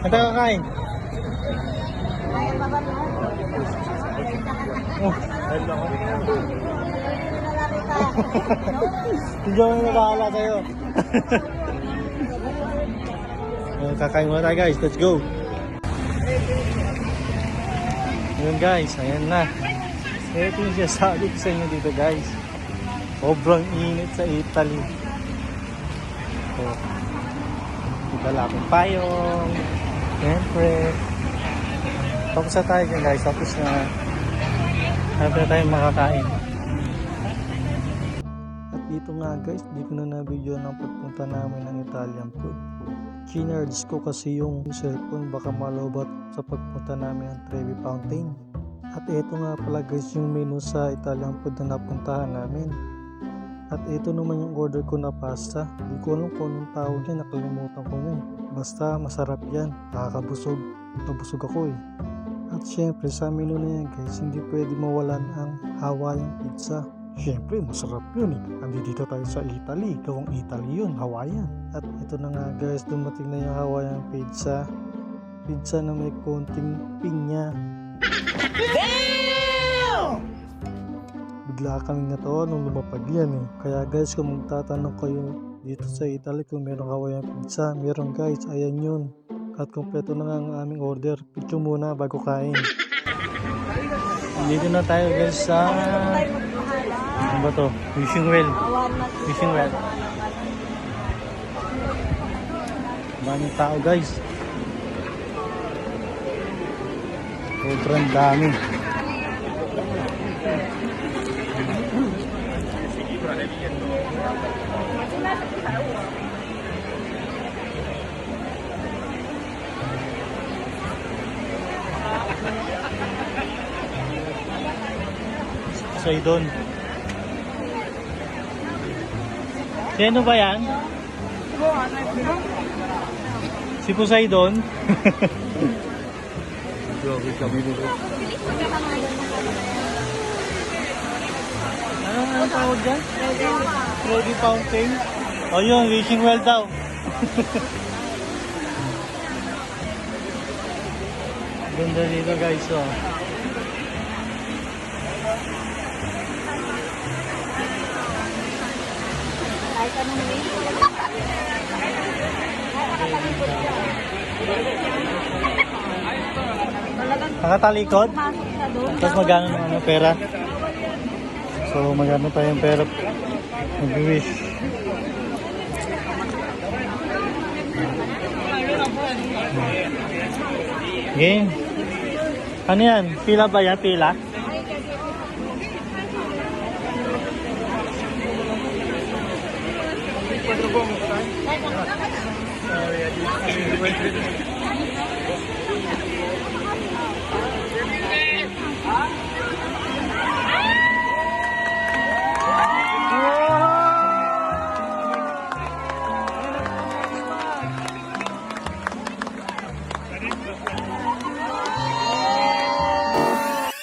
Ano tayo kakain? Oh. Hindi ako nakahala sa'yo. Kakain muna tayo guys, let's go. Yun guys, ayan na. Ito yung sabi ko sa inyo dito guys. Sobrang init sa Italy. So, dala akong payong. Siyempre. Tapos na tayo dyan guys. Tapos na hanap na tayo makakain. At dito nga guys, di ko na na-video ng pagpunta namin ng Italian food. Chinards ko kasi yung cellphone baka malobat sa pagpunta namin ng Trevi Fountain. At ito nga pala guys yung menu sa Italian food na napuntahan namin. At ito naman yung order ko na pasta. Hindi ko alam kung anong tawag yan, nakalimutan ko na. Basta masarap yan, nakakabusog. Nabusog ako eh. At syempre sa menu na yan guys, hindi pwede mawalan ang Hawaiian pizza. Syempre masarap yun eh. Andito tayo sa Italy, gawang Italy yun, Hawaiian. At ito na nga guys, dumating na yung Hawaiian pizza. Pizza na may konting pinya. Damn! Bigla kaming natawa nung lumapag yan eh. Kaya guys, kung magtatanong kayo dito sa Italy kung merong Hawaiian pizza, meron guys, ayan yun. At kompleto na nga ang aming order. Picture muna bago kain. Dito na tayo guys sa ano ba to? Fishing well. Fishing well. Daming tao guys. Sobrang dami. Poseidon. Sino ba yan? Si Poseidon? Grabe kami dito. Anong tawag dyan? Trevi Fountain? O yun, wishing well daw. Ganda dito guys oh. Nakatalikod? Tapos magkano ng ano, pera? So magkano pa yung pera? Mag-wish. Game. Ano yan? Pila ba yan? Pila?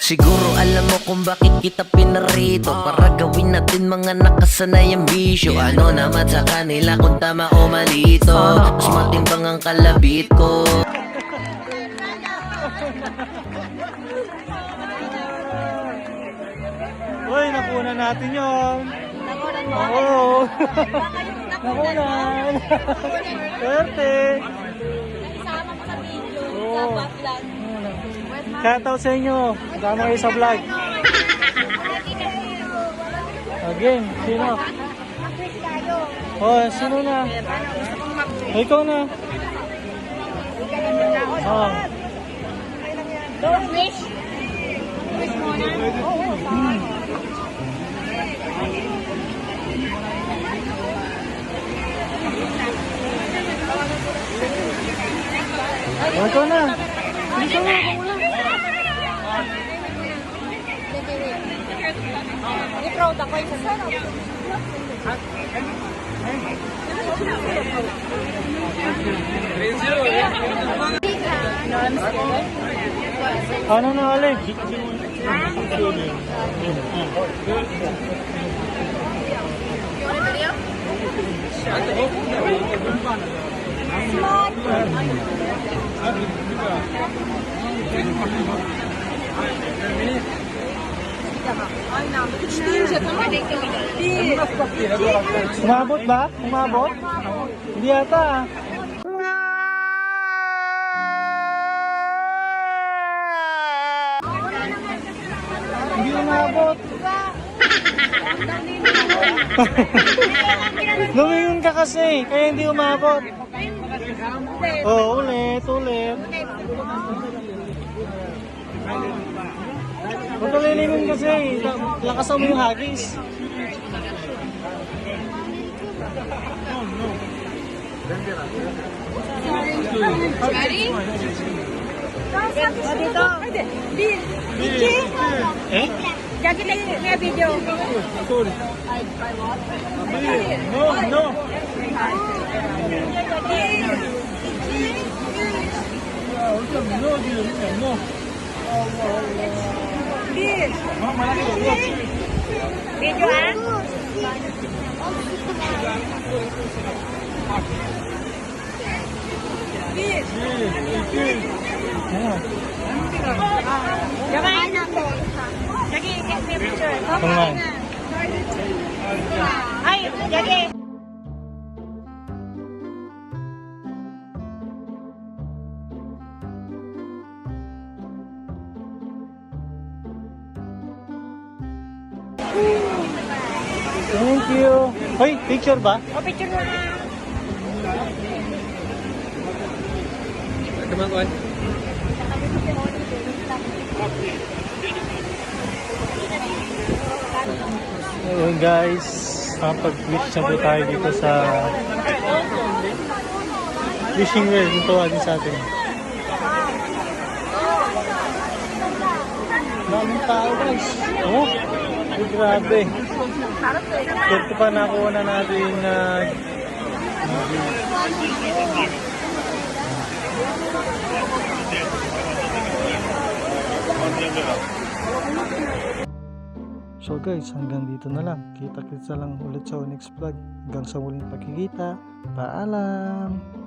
Siguro alam mo kung bakit kita pinarito, para gawin natin mga nakasanayang bisyo. Ano naman sa kanila kung tama o malito, mas matimbang ang kalabit ko. Uy, nakuna natin yun. Nakunan mo? Oo. Nakunan. Swerte. Isama mo sa video, Oo. sa vlog. Shoutout sa inyo. Kasama kayo sa vlog. Again, sino? Oh, sino na? Oh, ikaw na. Oh. Wish? Wish mo na? Oh, ikaw na. Ikaw na. I-proud ako yung sasarap. Ano na ulit? Umabot ba? Umabot? Hindi yata. Hindi umabot. Lumingon ka kasi, kaya hindi umabot. Oh, ulit. Huwag ka lilingon kasi, lakasan mo yung hagis. Ready? Dito. Eh? Jackie, take me a video. No. Video, ah? Jamai. Jackie, get me a picture. Come on. Ay, Jackie. Thank you. Hoy, picture ba? O, picture mo na. Ayun guys, nakapag-wish na po tayo dito sa wishing well. Ito agad sa atin. Daming tao guys. Oh, grabe. Ito pa nakuha na natin na So guys, hanggang dito na lang. Kita-kita lang ulit sa next vlog. Hanggang sa muling pagkikita. Paalam!